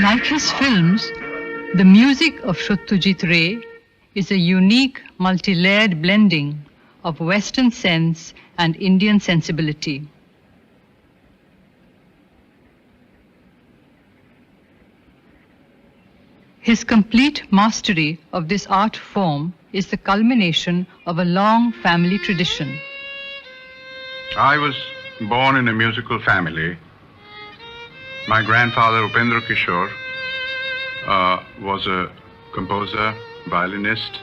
Like his films, the music of Satyajit Ray is a unique, multi-layered blending of Western sense and Indian sensibility. His complete mastery of this art form is the culmination of a long family tradition. I was born in a musical family. My grandfather, Upendra Kishore, was a composer, violinist.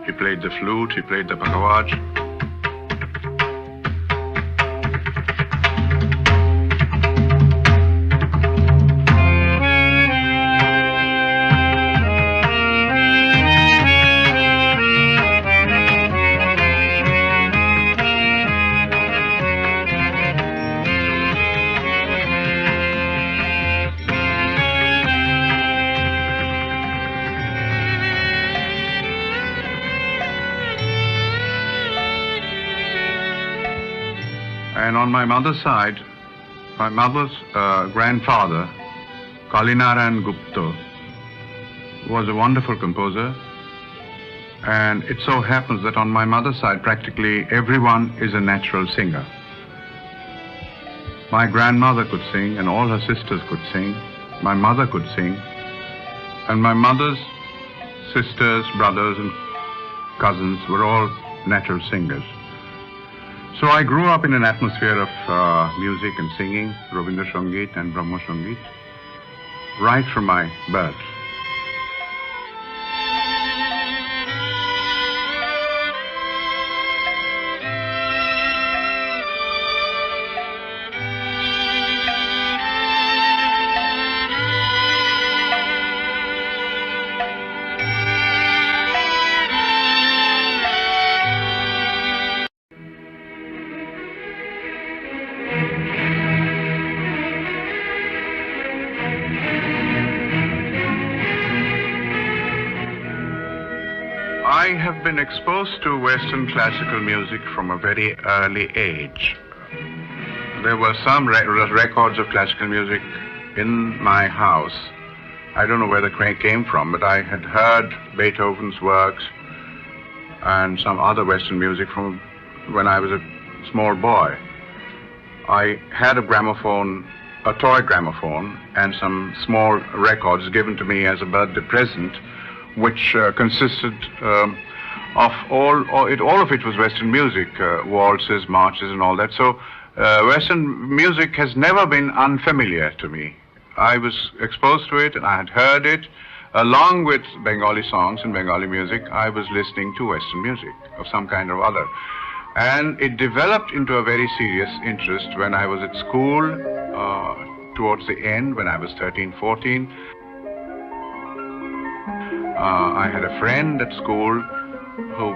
He played the flute, he played the bhagawaj. And on my mother's side, my mother's grandfather, Kalinaran Gupta, was a wonderful composer. And it so happens that on my mother's side, practically everyone is a natural singer. My grandmother could sing, and all her sisters could sing. My mother could sing. And my mother's sisters, brothers, and cousins were all natural singers. So I grew up in an atmosphere of music and singing, Rabindra Sangeet and Brahma Sangeet, right from my birth. I have been exposed to Western classical music from a very early age. There were some records of classical music in my house. I don't know where they came from, but I had heard Beethoven's works and some other Western music from when I was a small boy. I had a gramophone, a toy gramophone, and some small records given to me as a birthday present, which consisted of all of it was Western music, waltzes, marches, and all that. So Western music has never been unfamiliar to me. I was exposed to it, and I had heard it. Along with Bengali songs and Bengali music, I was listening to Western music of some kind or other. And it developed into a very serious interest when I was at school, towards the end, when I was 13, 14. I had a friend at school who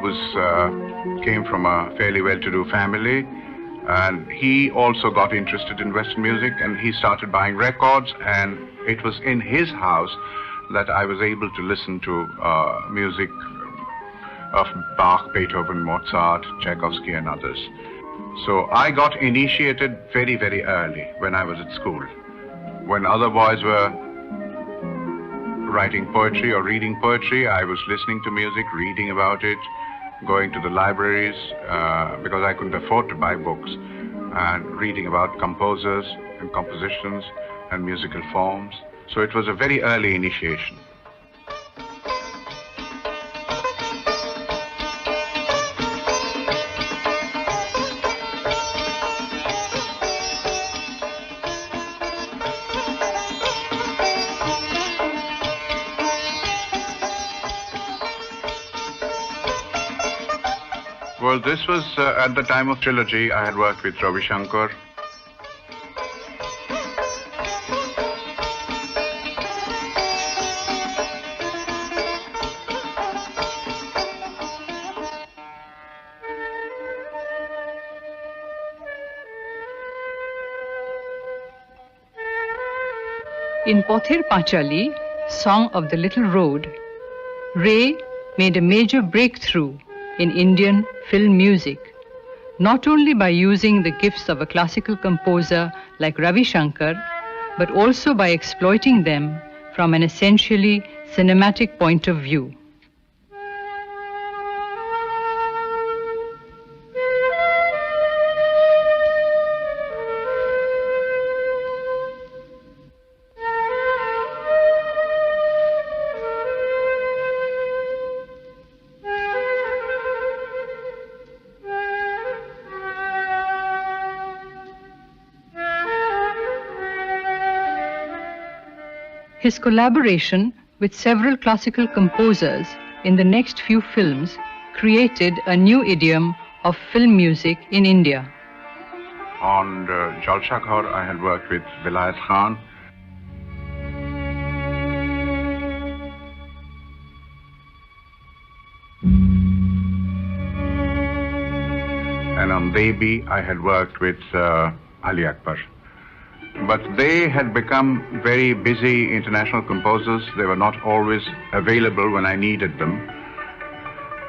came from a fairly well-to-do family, and he also got interested in Western music, and he started buying records, and it was in his house that I was able to listen to music of Bach, Beethoven, Mozart, Tchaikovsky, and others. So I got initiated very, very early when I was at school. When other boys were writing poetry or reading poetry, I was listening to music, reading about it, going to the libraries because I couldn't afford to buy books, and reading about composers and compositions and musical forms. So it was a very early initiation. Well, this was at the time of trilogy. I had worked with Ravi Shankar. In Pother Panchali, Song of the Little Road, Ray made a major breakthrough in Indian film music, not only by using the gifts of a classical composer like Ravi Shankar, but also by exploiting them from an essentially cinematic point of view. His collaboration with several classical composers in the next few films created a new idiom of film music in India. On Jalsa Ghar, I had worked with Vilayat Khan. And on Devi, I had worked with Ali Akbar. But they had become very busy international composers. They were not always available when I needed them.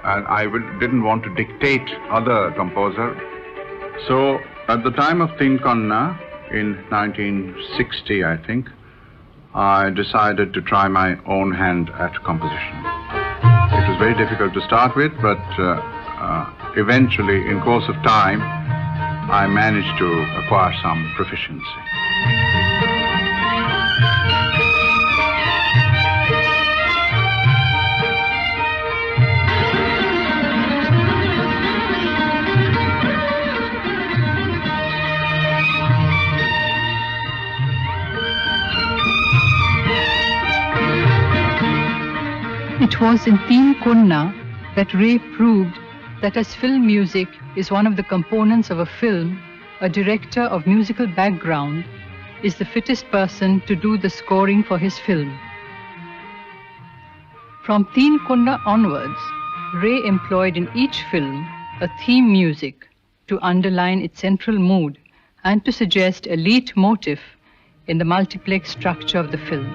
And I didn't want to dictate other composer. So At the time of Teen Konna, in 1960, I think, I decided to try my own hand at composition. It was very difficult to start with, but eventually, in course of time, I managed to acquire some proficiency. It was in Teen Konna that Ray proved that as film music is one of the components of a film, a director of musical background is the fittest person to do the scoring for his film. From Teen Konna onwards, Ray employed in each film a theme music to underline its central mood and to suggest a leitmotif in the multiplex structure of the film.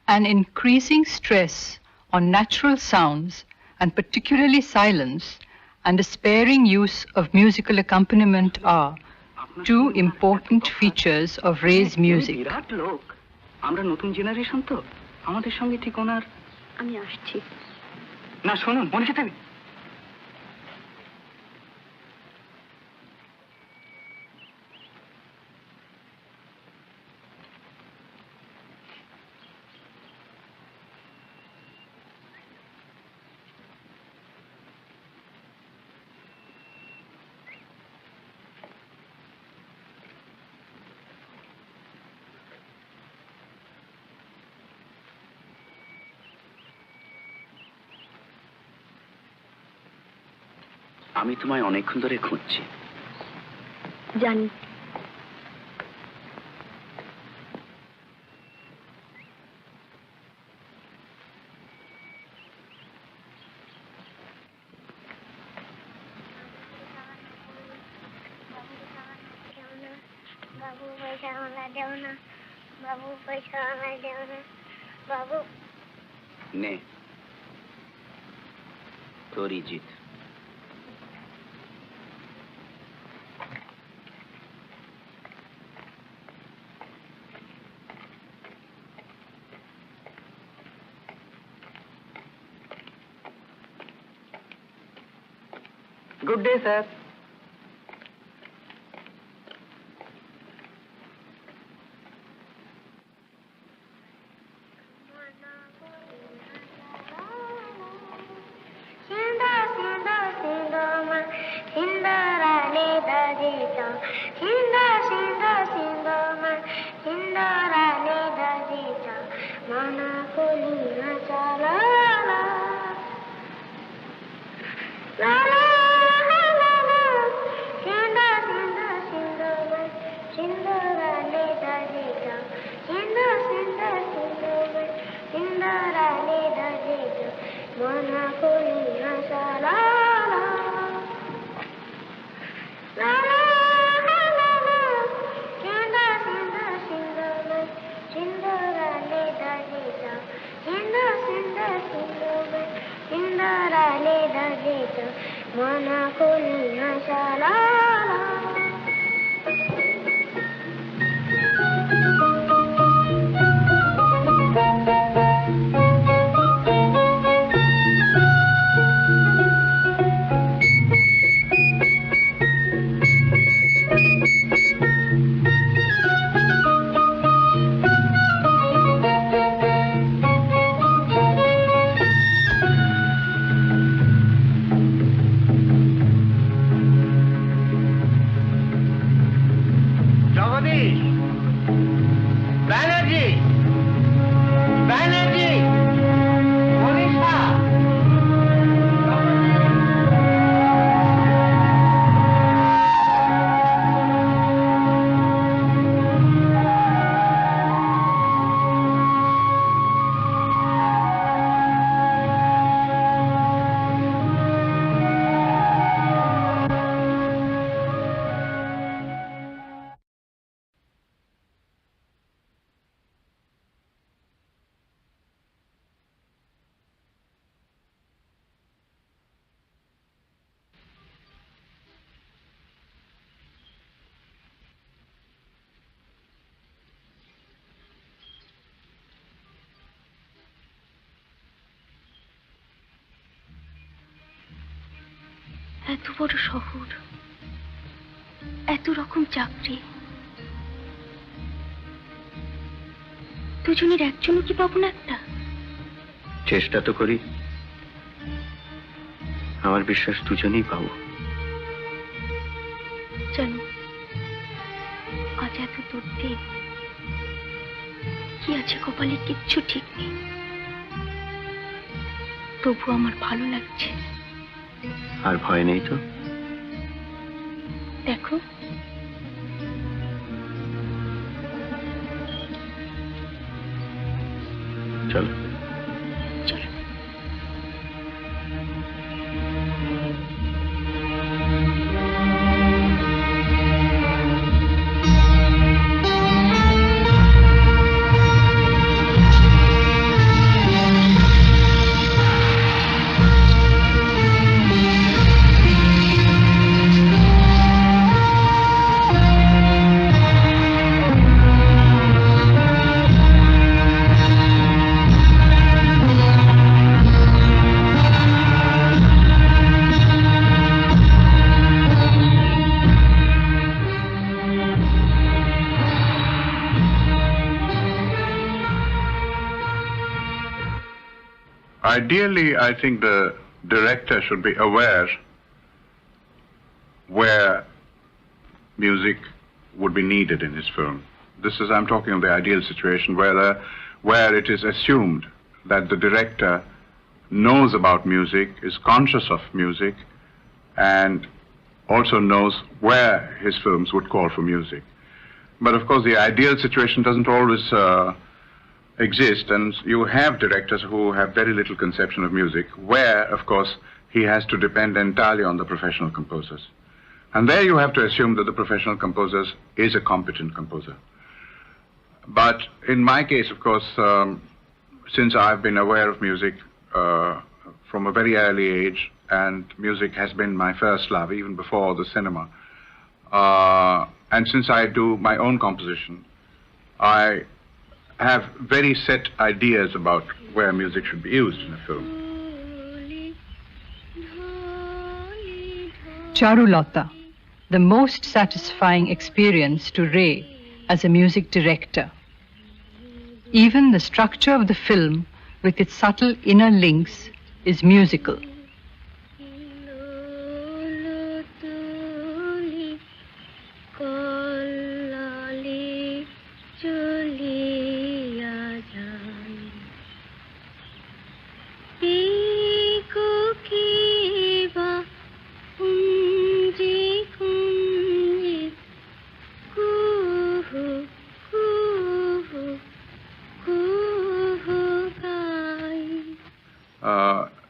An increasing stress on natural sounds, and particularly silence, and a sparing use of musical accompaniment are two important features of Ray's music. আমরা নতুন generation তো আমাদের সঙ্গে ঠিক ওনার আমি আসছি না শুনুন মনে যেতে আমি তোমায় অনেকক্ষণ ধরে খুঁজছি জানি বাবু পয়সা আমরা দেও না, বাবু পয়সা আমরা দেও না, বাবু। নে তোরই জিত। Good day, sir. এত বড় শহর, এত রকম চাকরি, দুজনের একজনও কি পাবো না একটা? চেষ্টা তো করি, আমার বিশ্বাস দুজনেই পাবো। জানো, আজ এত দূর দিন, কি আছে কপালে কিচ্ছু ঠিক নেই, তবু আমার ভালো লাগছে। আর ভয় নেই তো? দেখো, চলো চলো। Ideally, I think the director should be aware where music would be needed in his film. This is, I'm talking of the ideal situation where it is assumed that the director knows about music, is conscious of music, and also knows where his films would call for music. But of course, the ideal situation doesn't always exist, and you have directors who have very little conception of music, where, of course, he has to depend entirely on the professional composers. And there you have to assume that the professional composer is a competent composer. But in my case, of course, since I've been aware of music from a very early age, and music has been my first love, even before the cinema, and since I do my own composition, I have very set ideas about where music should be used in a film. Charulata, the most satisfying experience to Ray as a music director. Even the structure of the film, with its subtle inner links, is musical.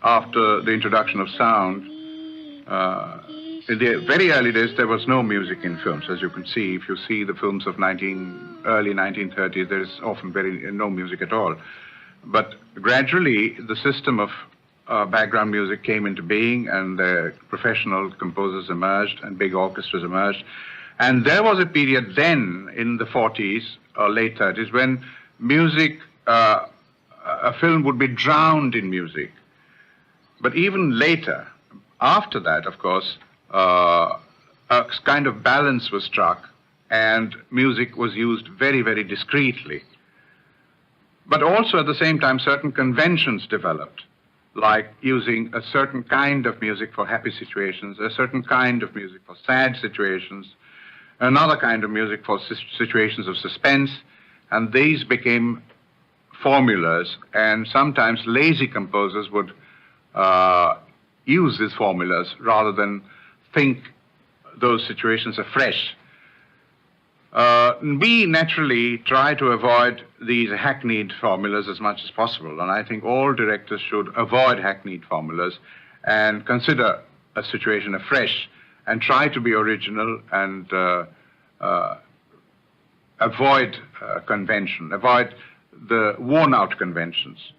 After the introduction of sound, in the very early days, there was no music in films. As you can see, if you see the films of early 1930s, there is often no music at all. But gradually, the system of background music came into being, and the professional composers emerged, and big orchestras emerged. And there was a period then, in the 40s or late 30s, when music, a film would be drowned in music. But even later, after that, of course, a kind of balance was struck, and music was used very, very discreetly. But also at the same time, certain conventions developed, like using a certain kind of music for happy situations, a certain kind of music for sad situations, another kind of music for situations of suspense, and these became formulas, and sometimes lazy composers would use these formulas rather than think those situations afresh. We naturally try to avoid these hackneyed formulas as much as possible, and I think all directors should avoid hackneyed formulas and consider a situation afresh and try to be original and avoid convention, avoid the worn-out conventions.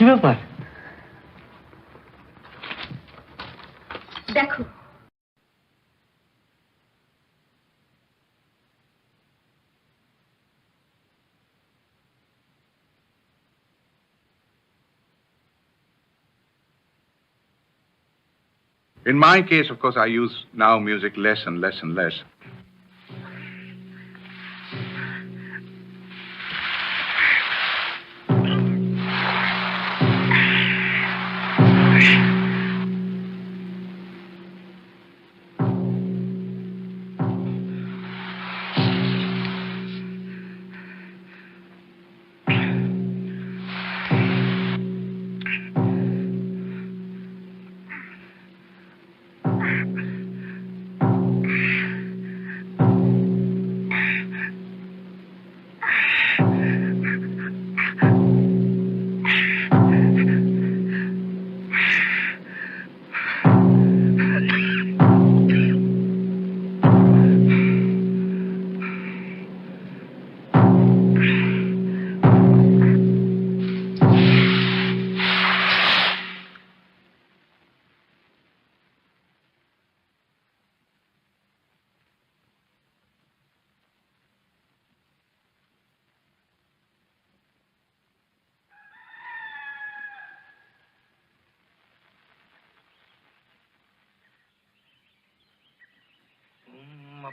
কি ব্যাপার? দেখো In my case, of course, I use now music less and less and less.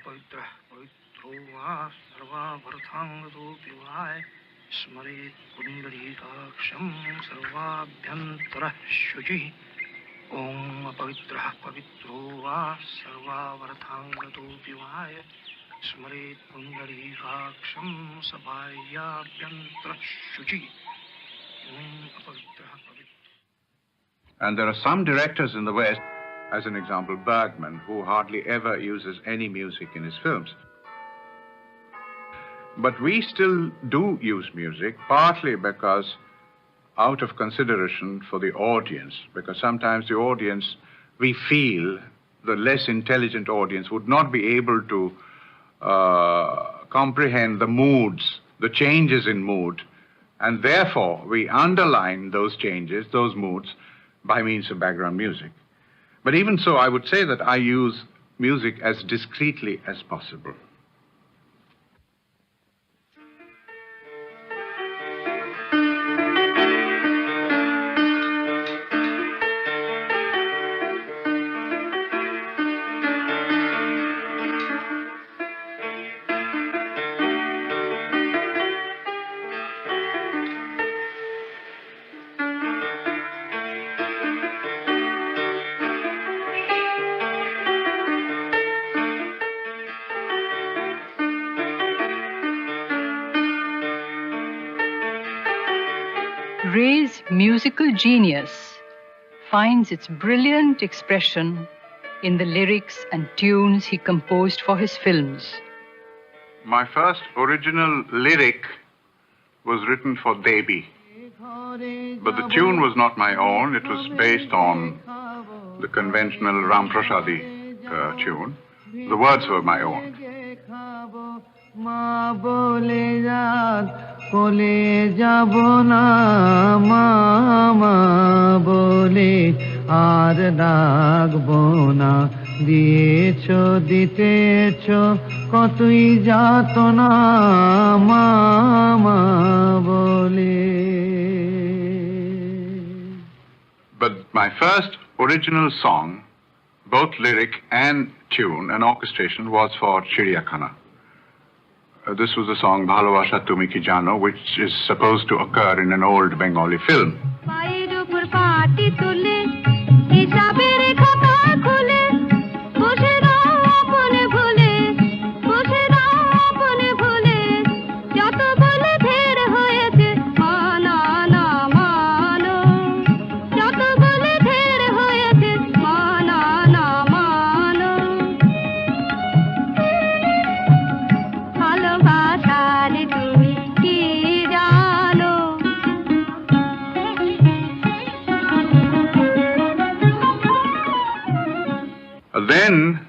पवित्र पवित्रो वा सर्वाभरतांगतो पिवाय स्मरेत् पुण्डरीकाक्षं सर्वाभ्यन्तरः शुचिः ओम अपवित्रः पवित्रो वा सर्वाभरतांगतो पिवाय स्मरेत् पुण्डरीकाक्षं सबाह्याभ्यन्तरः शुचिः ओम अपवित्रः पवित्र. And there are some directors in the West, as an example, Bergman, who hardly ever uses any music in his films. But we still do use music, partly because out of consideration for the audience, because sometimes the audience, we feel, the less intelligent audience would not be able to comprehend the moods, the changes in mood, and therefore we underline those changes, those moods, by means of background music. But even so, I would say that I use music as discreetly as possible. Ray's musical genius finds its brilliant expression in the lyrics and tunes he composed for his films. My first original lyric was written for Devi, but the tune was not my own. It was based on the conventional Ram Prasadi tune. The words were my own. কোলে যাব না মামা বলে আর ডাকবো না দিয়েছো দিতেছো কতই যাতনা মামা বলে. But my first original song, both lyric and tune and orchestration, was for Chiriyakhana. This was the song Bhalobasha Tumi Ki Jano, which is supposed to occur in an old Bengali film. Then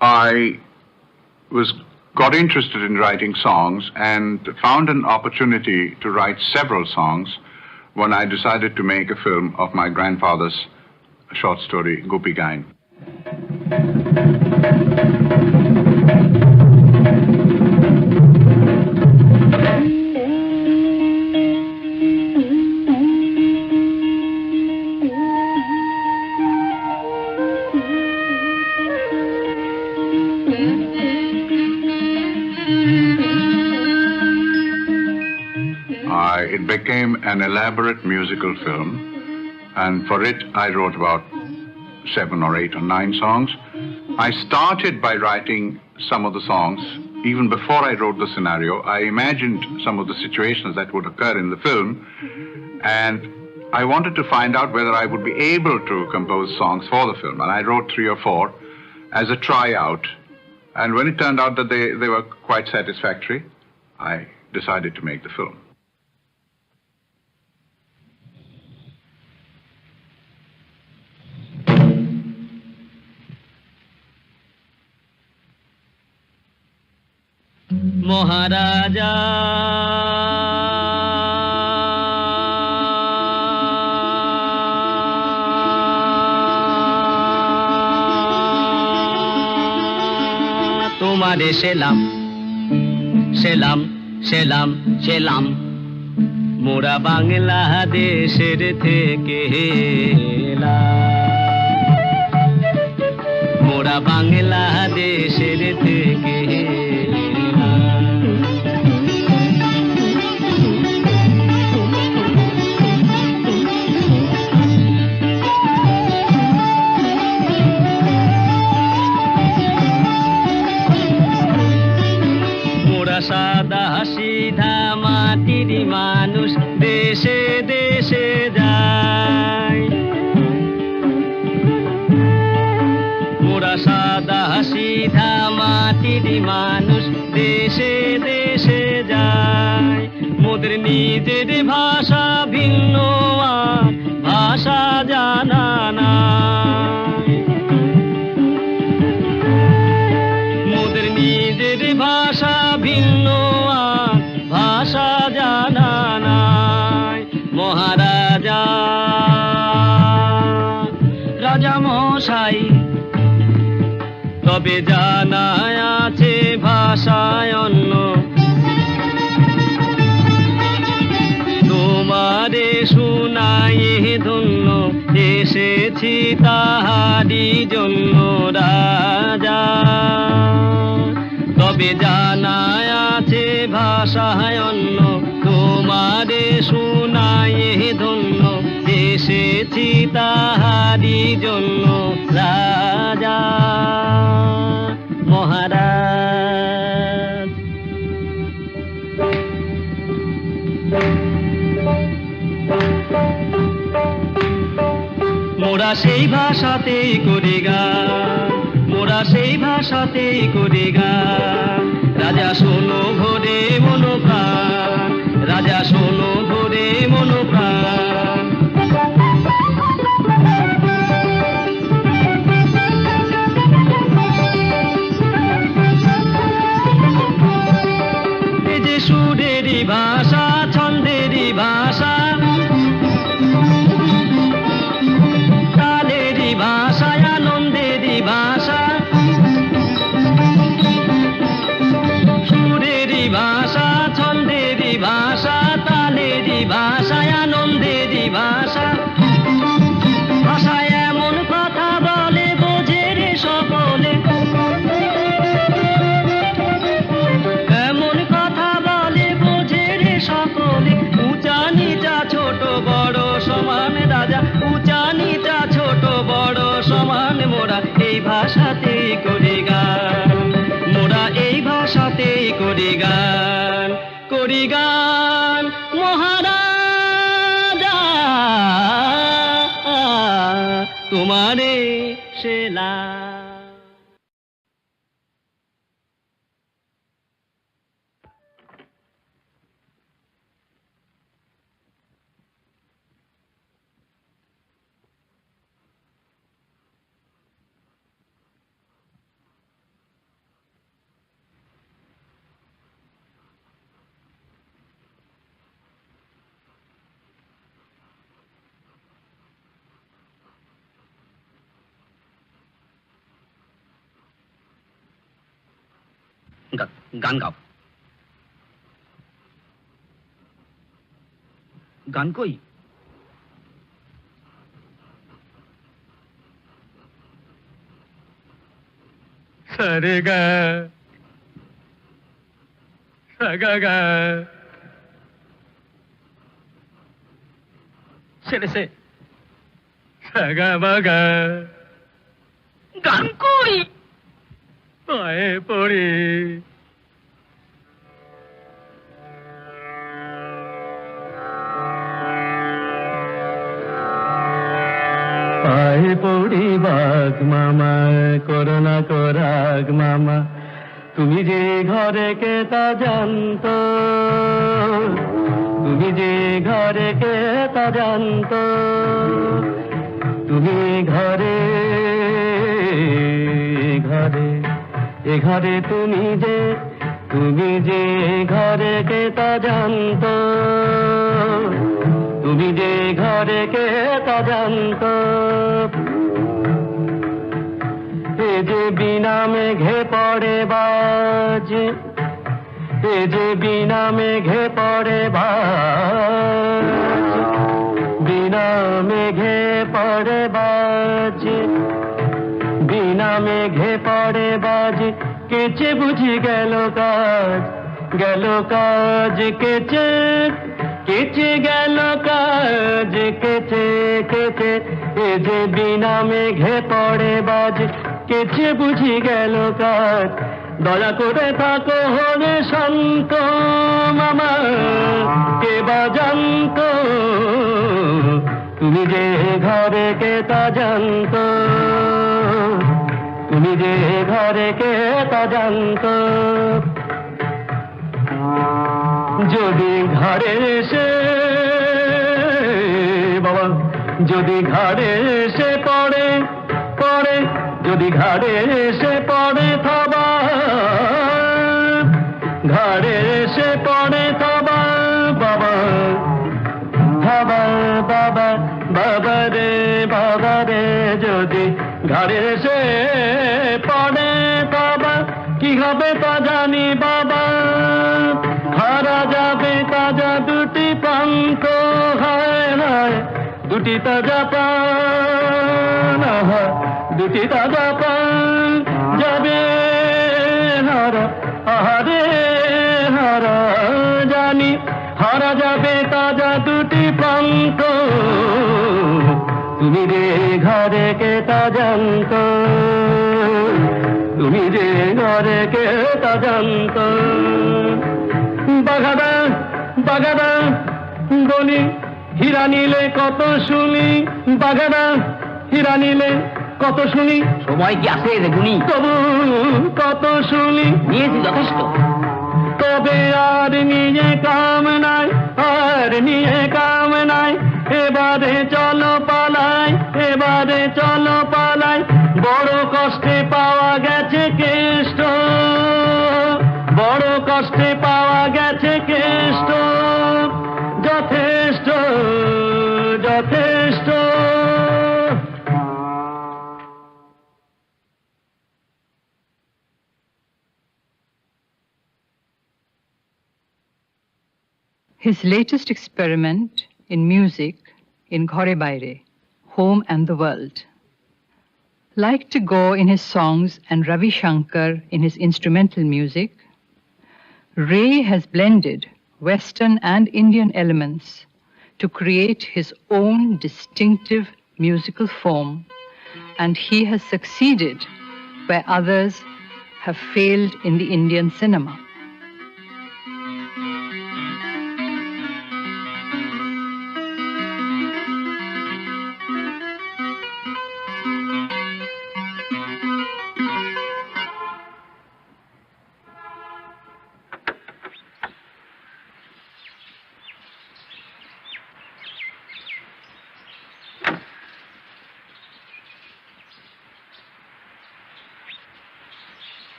I got interested in writing songs and found an opportunity to write several songs when I decided to make a film of my grandfather's short story, Gopi Gain. It became an elaborate musical film, and for it I wrote about 7 or 8 or 9 songs. I started by writing some of the songs. Even before I wrote the scenario, I imagined some of the situations that would occur in the film, and I wanted to find out whether I would be able to compose songs for the film. And I wrote 3 or 4 as a tryout, and when it turned out that they were quite satisfactory, I decided to make the film. Maharaja তোমারে সেলাম সেলাম সেলাম সেলাম মোরা বাংলাদেশের থেকে মোরা বাংলাদেশের থেকে সাদা সিধা মাটির মানুষ দেশে দেশে যায় মোরা সাদা সিধা মাটির মানুষ দেশে দেশে যায় মোদের নিজের ভাষা ভিন্ন আর ভাষা জানা নাই মোদের নিজের ভাষা ভিন্ন আর ভাষা জানা নাই মহারাজা রাজা মশাই তবে জানা আছে ভাষায় অন্য তোমারে শুনাই ধন্য এসেছি তাহারি জন্য রাজা তবে জানা আছে ভাষায় অন্য তোমারে শুনাই ধন্য এসেছি তাহারি জন্য রাজা মহারাজ মোরা সেই ভাষাতেই করি গান মোরা সেই ভাষাতেই করি গান রাজা শোনো ভরে মনোপ্রাণ রাজা শোনো ভরে মনোপ্রাণ এই যে সুরেরই ভাষা ছন্দেরই ভাষা তালেরই ভাষা আনন্দেরই ভাষা সুরেরই ভাষা ছন্দেরই ভাষা তালেরই ভাষা আনন্দেরই ভাষা ভাষায় এমন কথা বলে বোঝে রে সকলে এমন কথা বলে বোঝে রে সকলে উঁচা নিচা ছোট বড় সমান রাজা উঁচা নিচা ছোট বড় সমান মোরা এই ভাষাতেই করি গান মোরা এই ভাষাতেই করি গান মহারাজা তোমারে সেলা গান গাও। গান কই? সারে গা সাগা গা সেরে সাগা বাগা। গান কই? পায়ে পড়ে পায়ে পড়ি বাঘ মামা, করোনা করাগ মামা, তুমি যে ঘরে কে তা জানতো, তুমি যে ঘরে কে তা জানতো, তুমি ঘরে ঘরে এ ঘরে তুমি যে ঘরে কে তা জানতো, তুমি যে ঘরে কে তা জানতো। এ যে বিনা মেঘে পড়ে বাজ, এ যে বিনা মেঘে পড়ে বাজ, বিনা মেঘে পড়ে বাজ, বিনা মেঘে পড়ে বাজ, কেচে বুঝি গেল কাজ, গেল কাজ কেচে, কেচে গেল কাজ কেচে কেচে। এ যে বিনা মেঘে পড়ে বাজ, কেচে বুঝি গেল কাজ। দয়া করে থাকো হরে শান্ত মামা, কে বা জানতো, তুমি যে ঘরে কে তা জানতো, তুমি যে ঘরে কে তা জানতো। যদি ঘরে এসে বাবা, যদি ঘরে এসে পড়ে পড়ে, যদি ঘরে এসে পড়ে থাবা, ঘরে এসে পড়ে থাবা বাবা, বাবা বাবা বাবা রে বাবা রে। যদি ঘরে এসে পড়ে থাবা, কি হবে তা জানি বাবা, হারা যাবে তাজা দুটি প্রান্ত, হায় হায় দুটি তাজা প্রাণ, দুটি তাজা প্রাণ যাবে হারা, আহারে হারা জানি, হারা যাবে তাজা দুটি প্রান্ত। তুমি যে ঘরে কে তা জানতো, তুমি যে ঘরে কে তা জানতো। বাগাদা বাগাদা গলি হীরা নিলে কত শুনি, বাগাদা হীরা নিলে কত শুনি। সময় কি আছে রেগুনি? তবু কত শুনি, নিয়েছি যথেষ্ট। তবে আর নিয়ে কাম নাই, আর নিয়ে কাম নাই। এবারে চলো পালাই, এবারে চলো পালাই। বড় কষ্টে পাওয়া গেছে কেষ্ট, বড় কষ্টে পাওয়া গেছে কেষ্ট। যথেষ্ট যথেষ্ট। His latest experiment in music in Ghore Baire, Home and the World. Like to go in his songs and Ravi Shankar in his instrumental music, Ray has blended Western and Indian elements to create his own distinctive musical form, and he has succeeded where others have failed in the Indian cinema.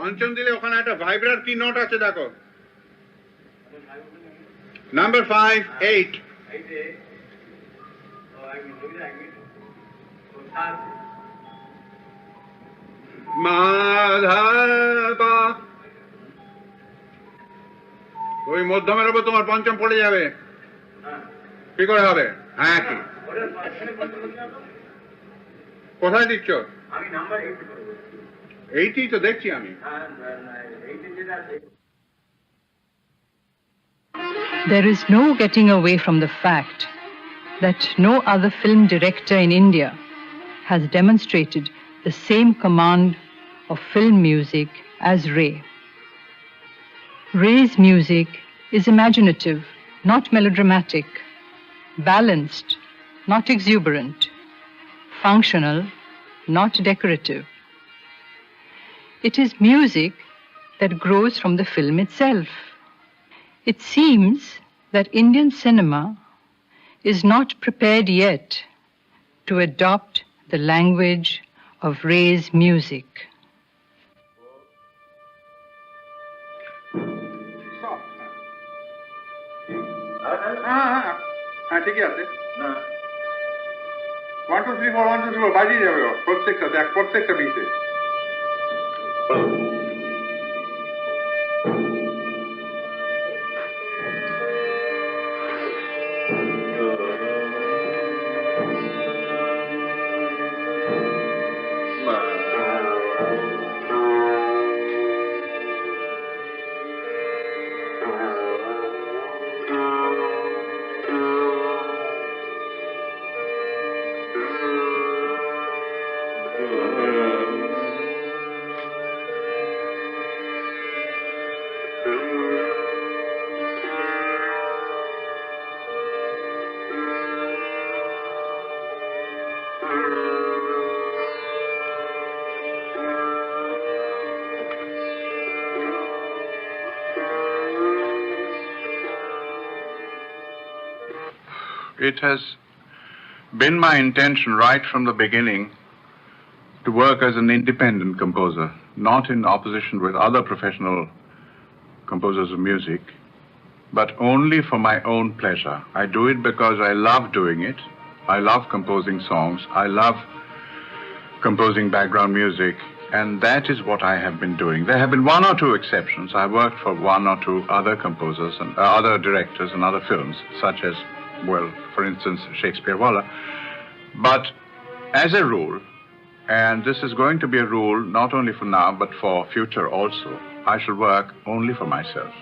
পঞ্চম দিলে ওখানে একটা ভাইব্রার কি note আছে দেখো number 5 8 মাধবা ওই মধ্যমের উপর তোমার পঞ্চম পড়ে যাবে কি করে হবে হ্যাঁ কি কোথায় দিচ্ছ আমি নাম্বার 8 তো দেখছি আমি There is no getting away from the fact that no other film director in India has demonstrated the same command of film music as Ray. Ray's music is imaginative, not melodramatic, balanced, not exuberant, functional, not decorative. It is music that grows from the film itself. It seems that Indian cinema is not prepared yet to adopt the language of Ray's music. হ্যাঁ ঠিকই আছে 1 2 3 4 1 2 3 4 বাজিয়ে যাবে প্রত্যেকটা দেখ প্রত্যেকটা বিটে It has been my intention right from the beginning to work as an independent composer, not in opposition with other professional composers of music, but only for my own pleasure. I do it because I love doing it. I love composing songs. I love composing background music, and that is what I have been doing. There have been one or two exceptions. I worked for one or two other composers and other directors in other films, such as, well, for instance, Shakespeare Waller. But as a rule, and this is going to be a rule not only for now, but for future also, I shall work only for myself.